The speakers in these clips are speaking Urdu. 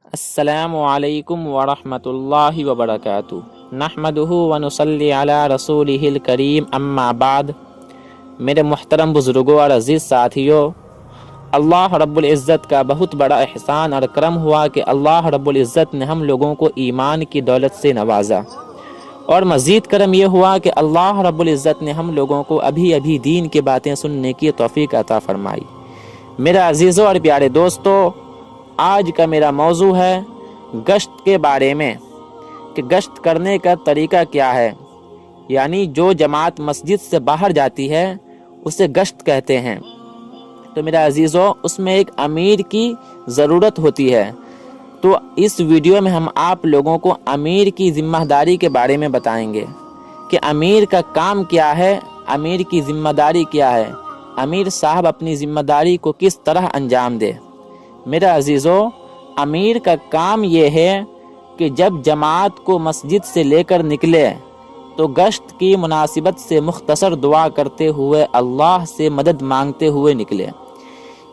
السلام علیکم ورحمۃ اللہ وبرکاتہ نحمدہ ونصلی علی رسولہ الکریم اما بعد۔ میرے محترم بزرگوں اور عزیز ساتھیوں، اللہ رب العزت کا بہت بڑا احسان اور کرم ہوا کہ اللہ رب العزت نے ہم لوگوں کو ایمان کی دولت سے نوازا، اور مزید کرم یہ ہوا کہ اللہ رب العزت نے ہم لوگوں کو ابھی دین کی باتیں سننے کی توفیق عطا فرمائی۔ میرے عزیزوں اور پیارے دوستو، آج کا میرا موضوع ہے گشت کے بارے میں کہ گشت کرنے کا طریقہ کیا ہے، یعنی جو جماعت مسجد سے باہر جاتی ہے اسے گشت کہتے ہیں۔ تو میرا عزیزوں، اس میں ایک امیر کی ضرورت ہوتی ہے، تو اس ویڈیو میں ہم آپ لوگوں کو امیر کی ذمہ داری کے بارے میں بتائیں گے کہ امیر کا کام کیا ہے، امیر کی ذمہ داری کیا ہے، امیر صاحب اپنی ذمہ داری کو کس طرح انجام دے۔ میرا عزیزوں، امیر کا کام یہ ہے کہ جب جماعت کو مسجد سے لے کر نکلے تو گشت کی مناسبت سے مختصر دعا کرتے ہوئے اللہ سے مدد مانگتے ہوئے نکلے،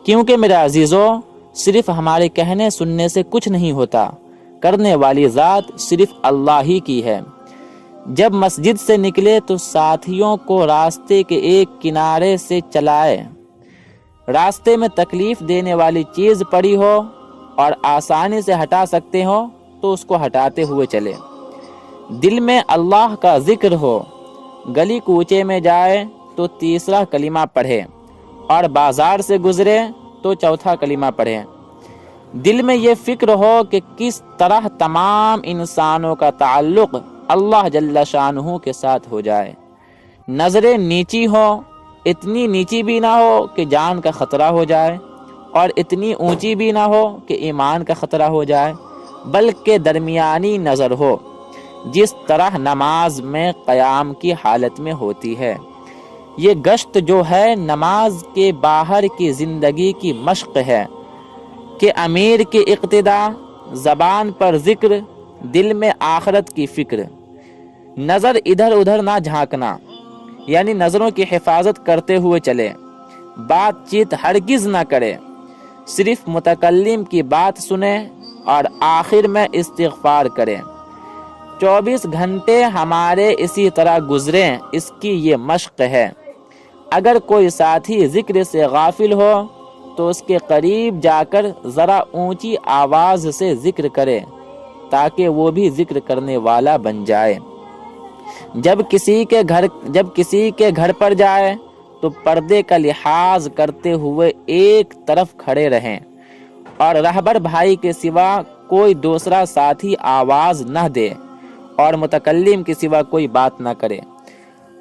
کیونکہ میرا عزیزوں، صرف ہمارے کہنے سننے سے کچھ نہیں ہوتا، کرنے والی ذات صرف اللہ ہی کی ہے۔ جب مسجد سے نکلے تو ساتھیوں کو راستے کے ایک کنارے سے چلائے، راستے میں تکلیف دینے والی چیز پڑی ہو اور آسانی سے ہٹا سکتے ہو تو اس کو ہٹاتے ہوئے چلے، دل میں اللہ کا ذکر ہو، گلی کوچے میں جائے تو تیسرا کلمہ پڑھے، اور بازار سے گزرے تو چوتھا کلمہ پڑھے۔ دل میں یہ فکر ہو کہ کس طرح تمام انسانوں کا تعلق اللہ جل شانہ کے ساتھ ہو جائے، نظریں نیچی ہو، اتنی نیچی بھی نہ ہو کہ جان کا خطرہ ہو جائے، اور اتنی اونچی بھی نہ ہو کہ ایمان کا خطرہ ہو جائے، بلکہ درمیانی نظر ہو، جس طرح نماز میں قیام کی حالت میں ہوتی ہے۔ یہ گشت جو ہے نماز کے باہر کی زندگی کی مشق ہے کہ امیر کی اقتدا، زبان پر ذکر، دل میں آخرت کی فکر، نظر ادھر ادھر نہ جھانکنا، یعنی نظروں کی حفاظت کرتے ہوئے چلے، بات چیت ہرگز نہ کرے، صرف متکلم کی بات سنے اور آخر میں استغفار کرے۔ 24 گھنٹے ہمارے اسی طرح گزریں، اس کی یہ مشق ہے۔ اگر کوئی ساتھی ذکر سے غافل ہو تو اس کے قریب جا کر ذرا اونچی آواز سے ذکر کرے تاکہ وہ بھی ذکر کرنے والا بن جائے۔ جب کسی کے گھر پر جائے تو پردے کا لحاظ کرتے ہوئے ایک طرف کھڑے رہیں، اور رہبر بھائی کے سوا کوئی دوسرا ساتھی آواز نہ دے، اور متکلم کے سوا کوئی بات نہ کرے۔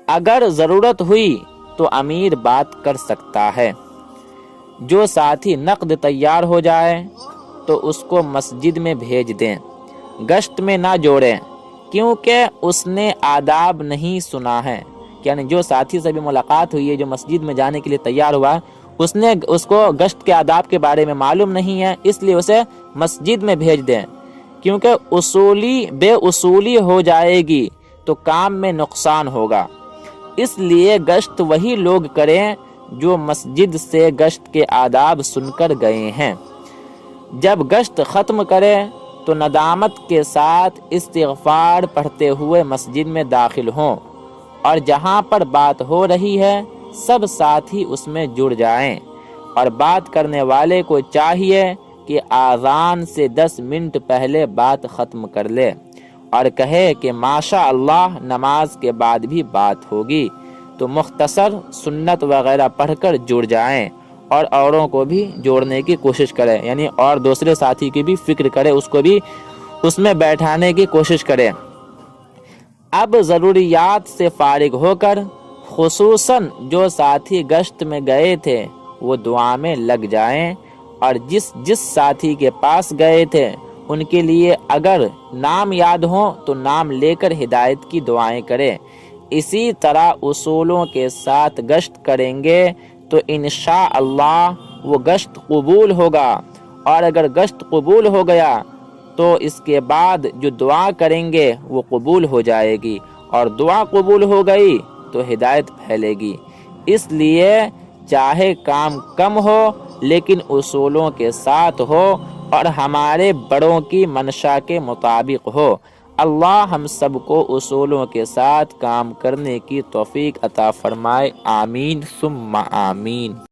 اگر ضرورت ہوئی تو امیر بات کر سکتا ہے۔ جو ساتھی نقد تیار ہو جائے تو اس کو مسجد میں بھیج دیں، گشت میں نہ جوڑیں، کیونکہ اس نے آداب نہیں سنا ہے، یعنی جو ساتھی سے بھی ملاقات ہوئی ہے، جو مسجد میں جانے کے لیے تیار ہوا، اس کو گشت کے آداب کے بارے میں معلوم نہیں ہے، اس لیے اسے مسجد میں بھیج دیں، کیونکہ بے اصولی ہو جائے گی تو کام میں نقصان ہوگا۔ اس لیے گشت وہی لوگ کریں جو مسجد سے گشت کے آداب سن کر گئے ہیں۔ جب گشت ختم کرے تو ندامت کے ساتھ استغفار پڑھتے ہوئے مسجد میں داخل ہوں، اور جہاں پر بات ہو رہی ہے سب ساتھی اس میں جڑ جائیں، اور بات کرنے والے کو چاہیے کہ آذان سے 10 منٹ پہلے بات ختم کر لے، اور کہے کہ ماشاء اللہ نماز کے بعد بھی بات ہوگی، تو مختصر سنت وغیرہ پڑھ کر جڑ جائیں، اور اوروں کو بھی جوڑنے کی کوشش کرے، یعنی اور دوسرے ساتھی کی بھی فکر کرے، اس کو بھی اس میں بیٹھانے کی کوشش کرے۔ اب ضروریات سے فارغ ہو کر خصوصاً جو ساتھی گشت میں گئے تھے وہ دعا میں لگ جائیں، اور جس ساتھی کے پاس گئے تھے ان کے لیے اگر نام یاد ہوں تو نام لے کر ہدایت کی دعائیں کریں۔ اسی طرح اصولوں کے ساتھ گشت کریں گے تو انشاءاللہ وہ گشت قبول ہوگا، اور اگر گشت قبول ہو گیا تو اس کے بعد جو دعا کریں گے وہ قبول ہو جائے گی، اور دعا قبول ہو گئی تو ہدایت پھیلے گی۔ اس لیے چاہے کام کم ہو لیکن اصولوں کے ساتھ ہو، اور ہمارے بڑوں کی منشا کے مطابق ہو۔ اللہ ہم سب کو اصولوں کے ساتھ کام کرنے کی توفیق عطا فرمائے، آمین ثم آمین۔